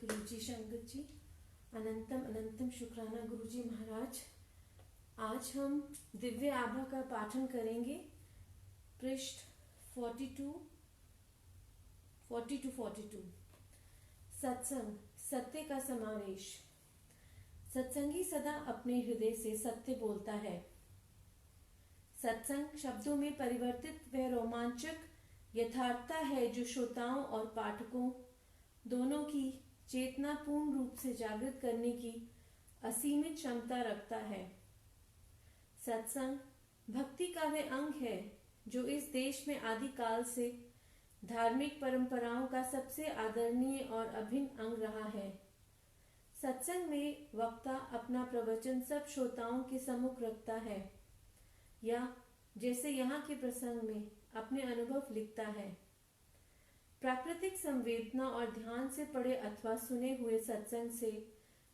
गुरुजी शंकर जी, अनंतम अनंतम शुक्राना गुरुजी महाराज। आज हम दिव्य आभा का पाठन करेंगे। पृष्ठ 42 सत्संग, सत्य का समावेश। सत्संगी सदा अपने हृदय से सत्य बोलता है। सत्संग शब्दों में परिवर्तित वह रोमांचक यथार्थता है जो श्रोताओं और पाठकों दोनों की चेतना पूर्ण रूप से जागृत करने की असीमित क्षमता रखता है। सत्संग भक्ति का वह अंग है जो इस देश में आदिकाल से धार्मिक परंपराओं का सबसे आदरणीय और अभिन्न अंग रहा है। सत्संग में वक्ता अपना प्रवचन सब श्रोताओं के सम्मुख रखता है, या जैसे यहाँ के प्रसंग में अपने अनुभव लिखता है। प्राकृतिक संवेदना और ध्यान से पढ़े अथवा सुने हुए सत्संग से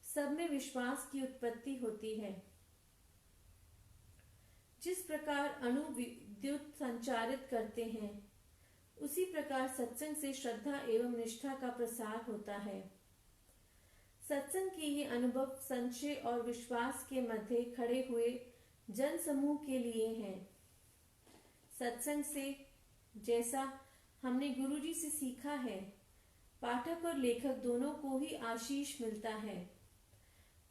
सब में विश्वास की उत्पत्ति होती है। जिस प्रकार अणु विद्युत संचारित करते हैं, उसी प्रकार सत्संग से श्रद्धा एवं निष्ठा का प्रसार होता है। सत्संग के ये अनुभव संशय और विश्वास के मध्य खड़े हुए जन समूह के लिए हैं। सत्संग से, जैसा हमने गुरुजी से सीखा है, पाठक और लेखक दोनों को ही आशीष मिलता है।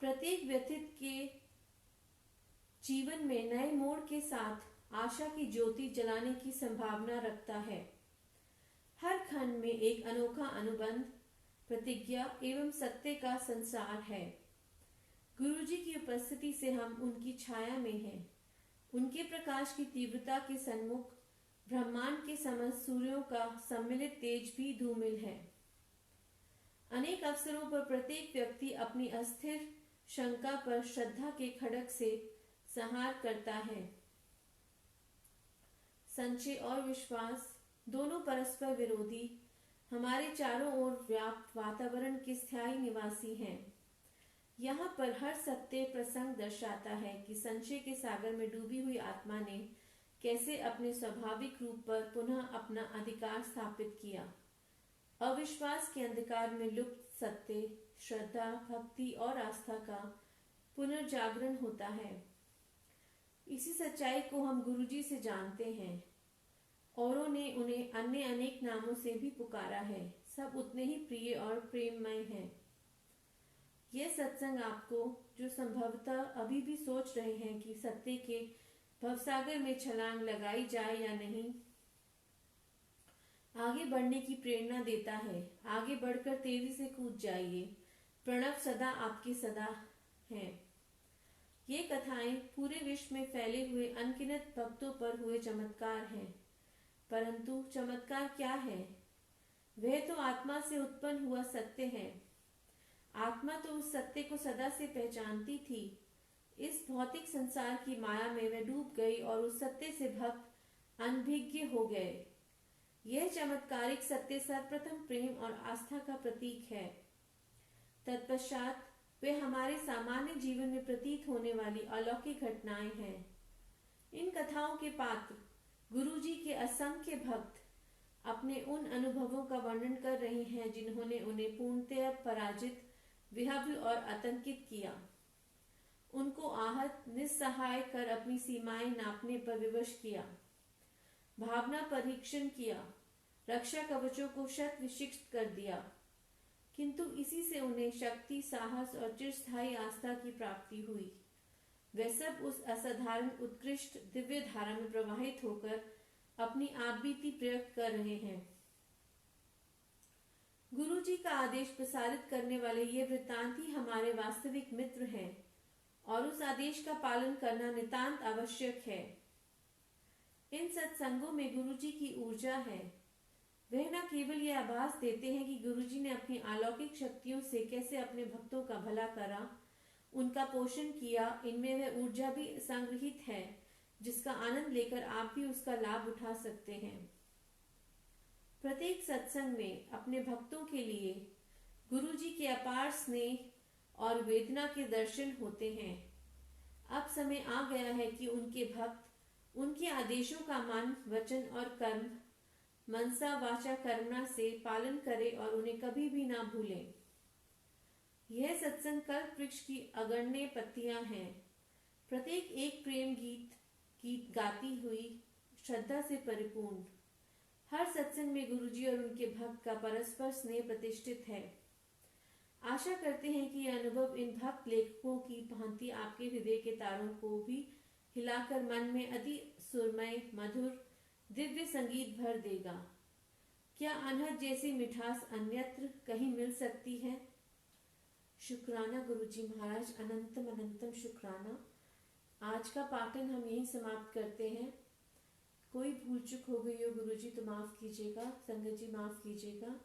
प्रत्येक व्यक्ति के जीवन में नए मोड़ के साथ आशा की ज्योति जलाने की संभावना रखता है। हर खंड में एक अनोखा अनुबंध, प्रतिज्ञा एवं सत्य का संसार है। गुरुजी की उपस्थिति से हम उनकी छाया में हैं। उनके प्रकाश की तीव्रता के सन्मुख ब्रह्मांड के समस्त सूर्यों का सम्मिलित तेज भी धूमिल है। अनेक अवसरों पर प्रत्येक व्यक्ति अपनी अस्थिर शंका पर श्रद्धा के खड्ग से संहार करता है। संशय और विश्वास दोनों परस्पर विरोधी हमारे चारों ओर व्याप्त वातावरण के स्थायी निवासी हैं। यहाँ पर हर सत्य प्रसंग दर्शाता है कि संशय के सागर में डूबी हुई आत्मा ने कैसे अपने स्वाभाविक रूप पर पुनः अपना अधिकार स्थापित किया। अविश्वास के अंधकार में लुप्त सत्य, श्रद्धा, भक्ति और आस्था का पुनर्जागरण होता है। इसी सच्चाई को हम गुरुजी से जानते हैं। औरों ने उन्हें अन्य अनेक नामों से भी पुकारा है, सब उतने ही प्रिय और प्रेममय हैं। यह सत्संग आपको, जो संभवतः अभी भी सोच रहे हैं कि सत्य के भवसागर में छलांग लगाई जाए या नहीं, आगे बढ़ने की प्रेरणा देता है। आगे बढ़कर तेजी से कूद जाइए। प्रणव सदा आपके सदा है। ये कथाएं पूरे विश्व में फैले हुए अनगिनत भक्तों पर हुए चमत्कार हैं। परंतु चमत्कार क्या है? वह तो आत्मा से उत्पन्न हुआ सत्य है। आत्मा तो उस सत्य को सदा से पहचानती थी। इस भौतिक संसार की माया में वह डूब गई और उस सत्य से भक्त अनभिज्ञ हो गए। यह चमत्कारिक सत्य सर्वप्रथम प्रेम और आस्था का प्रतीक है। तत्पश्चात वे हमारे सामान्य जीवन में प्रतीत होने वाली अलौकिक घटनाएं हैं। इन कथाओं के पात्र गुरुजी के असंख्य भक्त अपने उन अनुभवों का वर्णन कर रहे हैं जिन्होंने उन्हें पूर्णतः पराजित, विहव्य और आतंकित किया। उनको आहत, निस्सहाय कर अपनी सीमाएं नापने पर विवश किया, भावना परीक्षण किया, रक्षा कवचों को शत विक्षिप्त कर दिया। किंतु इसी से उन्हें शक्ति, साहस और चिरस्थायी आस्था की प्राप्ति हुई। वे सब उस असाधारण उत्कृष्ट दिव्य धारा में प्रवाहित होकर अपनी आपबीती प्रकट कर रहे हैं। गुरुजी का आदेश प्रसारित करने वाले ये वृत्तांत ही हमारे वास्तविक मित्र हैं और उस आदेश का पालन करना नितांत आवश्यक है। इन सत्संगों में गुरुजी की ऊर्जा है। वह न केवल ये आभास देते हैं कि गुरुजी ने अपनी अलौकिक शक्तियों से कैसे अपने भक्तों का भला करा, उनका पोषण किया, इनमें वह ऊर्जा भी संग्रहित है जिसका आनंद लेकर आप भी उसका लाभ उठा सकते हैं। प्रत्येक सत्संग में अपने भक्तों के लिए गुरुजी के अपार स्नेह और वेदना के दर्शन होते हैं। अब समय आ गया है कि उनके भक्त उनके आदेशों का मन, वचन और कर्म, मनसा वाचा कर्मणा से पालन करें और उन्हें कभी भी ना भूलें। यह सत्संग कल्प वृक्ष की अगण्य पत्तियां हैं। प्रत्येक एक प्रेम गीत गीत गाती हुई श्रद्धा से परिपूर्ण। हर सत्संग में गुरुजी और उनके भक्त का परस्पर स्नेह प्रतिष्ठित है। आशा करते हैं कि यह अनुभव इन भक्त लेखकों की भांति आपके हृदय के तारों को भी हिलाकर मन में अति सुरमय मधुर दिव्य संगीत भर देगा। क्या अनहद जैसी मिठास अन्यत्र कहीं मिल सकती है? शुक्राना गुरुजी महाराज, अनंतम अनंतम शुक्राना। आज का पाठन हम यहीं समाप्त करते हैं। कोई भूल चूक हो गई हो गुरुजी तो माफ कीजिएगा, संगत जी माफ कीजिएगा।